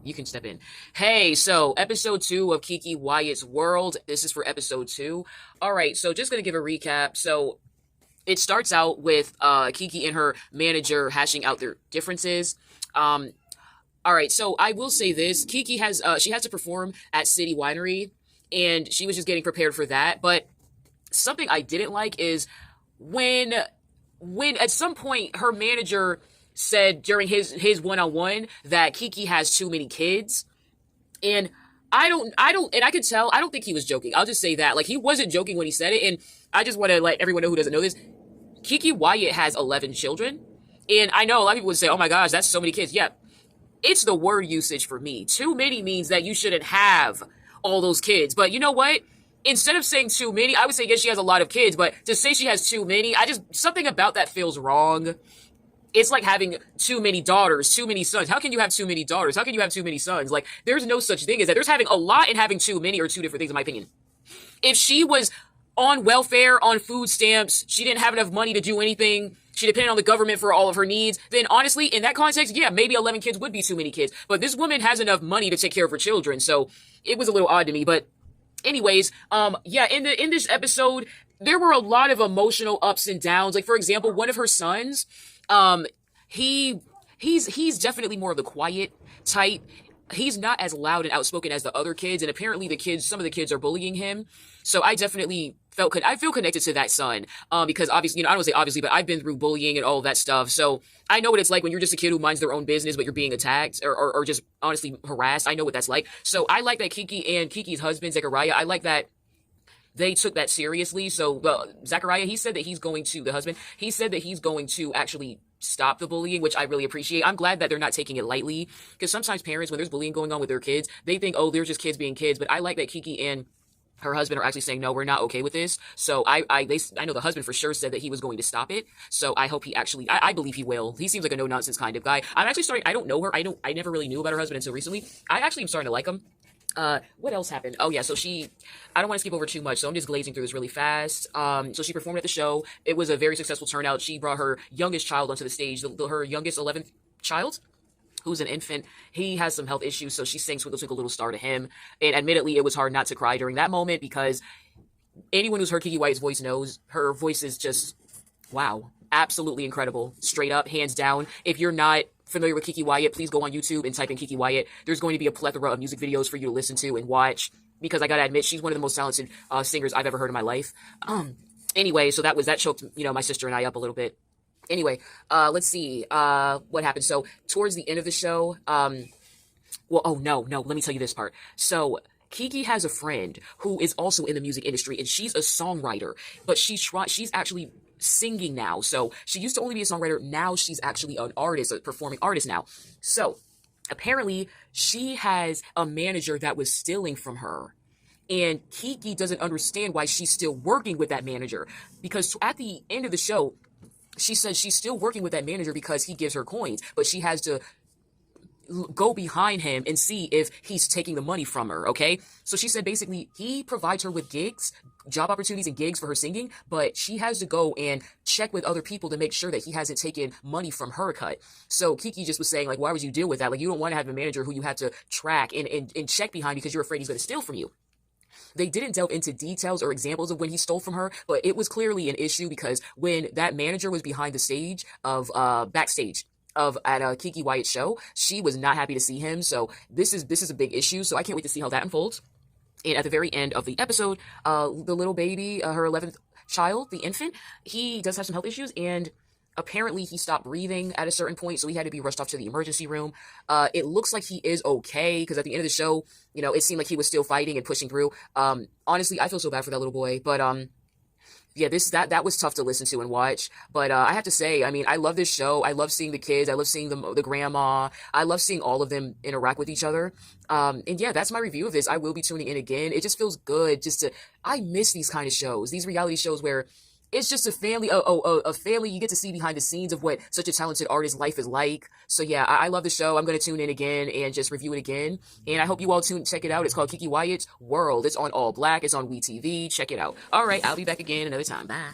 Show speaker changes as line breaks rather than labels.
You can step in. Hey, so episode 2 of Keke Wyatt's World. This is for episode 2. All right, so just going to give a recap. So it starts out with Keke and her manager hashing out their differences. All right, so I will say this. Keke she has to perform at City Winery, and she was just getting prepared for that. But something I didn't like is when when at some point her manager said during his one-on-one that Keke has too many kids. And I don't and I could tell, I don't think he was joking. I'll just say that. Like, he wasn't joking when he said it. And I just want to let everyone know who doesn't know this. Keke Wyatt has 11 children. And I know a lot of people would say, oh my gosh, that's so many kids. Yeah, it's the word usage for me. Too many means that you shouldn't have all those kids. But you know what? Instead of saying too many, I would say, yes, she has a lot of kids. But to say she has too many, something about that feels wrong. It's like having too many daughters, too many sons. How can you have too many daughters? How can you have too many sons? Like, there's no such thing as that. There's having a lot and having too many are two different things, in my opinion. If she was on welfare, on food stamps, she didn't have enough money to do anything, she depended on the government for all of her needs, then honestly, in that context, yeah, maybe 11 kids would be too many kids. But this woman has enough money to take care of her children, so it was a little odd to me. But anyways, yeah, in this episode, there were a lot of emotional ups and downs. Like, for example, one of her sons, um, he's definitely more of the quiet type. He's not as loud and outspoken as the other kids, and apparently some of the kids are bullying him. So I definitely I feel connected to that son, because obviously, I don't say obviously, but I've been through bullying and all of that stuff. So I know what it's like when you're just a kid who minds their own business, but you're being attacked or just honestly harassed. I know what that's like. So I like that Keke and Keke's husband, Zachariah, I like that they took that seriously. So, Zachariah, he said that the husband, he said that he's going to actually stop the bullying, which I really appreciate. I'm glad that they're not taking it lightly, because sometimes parents, when there's bullying going on with their kids, they think, oh, they're just kids being kids. But I like that Keke and her husband are actually saying, no, we're not okay with this. So I know the husband for sure said that he was going to stop it. So I hope he actually, I believe he will. He seems like a no nonsense kind of guy. I'm actually starting, I don't know her. I never really knew about her husband until recently. I actually am starting to like him. What else happened? Oh yeah, so I don't want to skip over too much, so I'm just glazing through this really fast. So she performed at the show. It was a very successful turnout. She brought her youngest child onto the stage, her youngest 11th child, who's an infant. He has some health issues, so she sang Twinkle Twinkle Little Star to him. And admittedly, it was hard not to cry during that moment, because anyone who's heard Keke Wyatt's voice knows her voice is just, wow, absolutely incredible. Straight up, hands down. If you're not familiar with Keke Wyatt, please go on YouTube and type in Keke Wyatt. There's going to be a plethora of music videos for you to listen to and watch, because I gotta admit, she's one of the most talented singers I've ever heard in my life. Anyway, so that choked, my sister and I up a little bit. Anyway, let's see what happened. So towards the end of the show, oh no, let me tell you this part. So Keke has a friend who is also in the music industry, and she's a songwriter, but she's actually singing now. So she used to only be a songwriter. Now she's actually an artist, a performing artist now. So apparently she has a manager that was stealing from her. And Keke doesn't understand why she's still working with that manager, because at the end of the show, she says she's still working with that manager because he gives her coins, but she has to go behind him and see if he's taking the money from her, okay? So she said basically he provides her with gigs, job opportunities and gigs for her singing, but she has to go and check with other people to make sure that he hasn't taken money from her cut. So Keke just was saying, like, why would you deal with that? Like, you don't want to have a manager who you have to track and check behind because you're afraid he's going to steal from you. They didn't delve into details or examples of when he stole from her, but it was clearly an issue, because when that manager was behind the stage of backstage at a Keke Wyatt show, she was not happy to see him. So this is a big issue. So I can't wait to see how that unfolds. And at the very end of the episode, the little baby, her 11th child, the infant, he does have some health issues, and apparently he stopped breathing at a certain point, so he had to be rushed off to the emergency room. It looks like he is okay, because at the end of the show, it seemed like he was still fighting and pushing through. Honestly, I feel so bad for that little boy, but yeah, that was tough to listen to and watch. But I have to say, I mean, I love this show. I love seeing the kids. I love seeing the grandma. I love seeing all of them interact with each other. And yeah, that's my review of this. I will be tuning in again. It just feels good I miss these kind of shows, these reality shows where it's just a family, a family. You get to see behind the scenes of what such a talented artist's life is like. So yeah, I love the show. I'm going to tune in again and just review it again. And I hope you all check it out. It's called Keke Wyatt's World. It's on All Black. It's on WeTV. Check it out. All right, I'll be back again another time. Bye.